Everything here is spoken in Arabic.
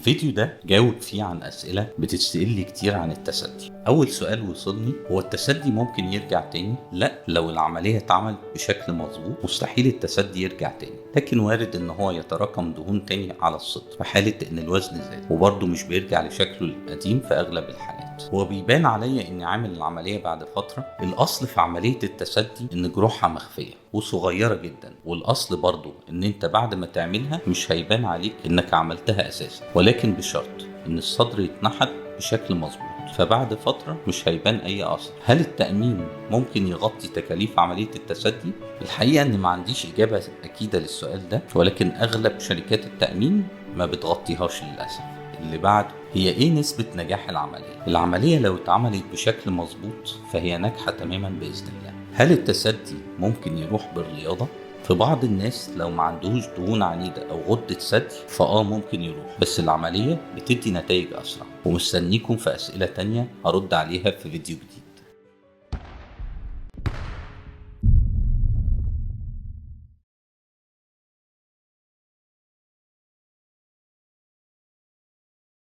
الفيديو ده جاوب فيه عن أسئلة بتتسأل لي كتير عن التسدي. أول سؤال وصلني هو التسدي ممكن يرجع تاني؟ لا، لو العملية اتعملت بشكل مظبوط مستحيل التسدي يرجع تاني، لكن وارد ان هو يتراكم دهون تاني على الصدر في حالة ان الوزن زاد، وبرضه مش بيرجع لشكله القديم في اغلب الحالات. هو بيبان عليا اني عامل العملية بعد فترة. الاصل في عملية التسدي ان جروحها مخفية وصغيرة جدا، والاصل برضه ان انت بعد ما تعملها مش هيبان عليك انك عملتها اساسا، ولكن بشرط ان الصدر يتنحت بشكل مظبوط، فبعد فترة مش هيبان أي أثر. هل التأمين ممكن يغطي تكاليف عملية التسدي؟ الحقيقة إن ما عنديش إجابة أكيدة للسؤال ده، ولكن أغلب شركات التأمين ما بتغطيهاش للأسف. اللي بعد هي إيه نسبة نجاح العملية؟ العملية لو اتعملت بشكل مظبوط فهي ناجحة تماما بإذن الله. هل التسدي ممكن يروح بالرياضة؟ في بعض الناس لو ما عندهوش دهون عنيدة أو غدة ثدي ممكن يروح، بس العملية بتدي نتائج أسرع. ومستنيكم في أسئلة تانية هرد عليها في فيديو جديد.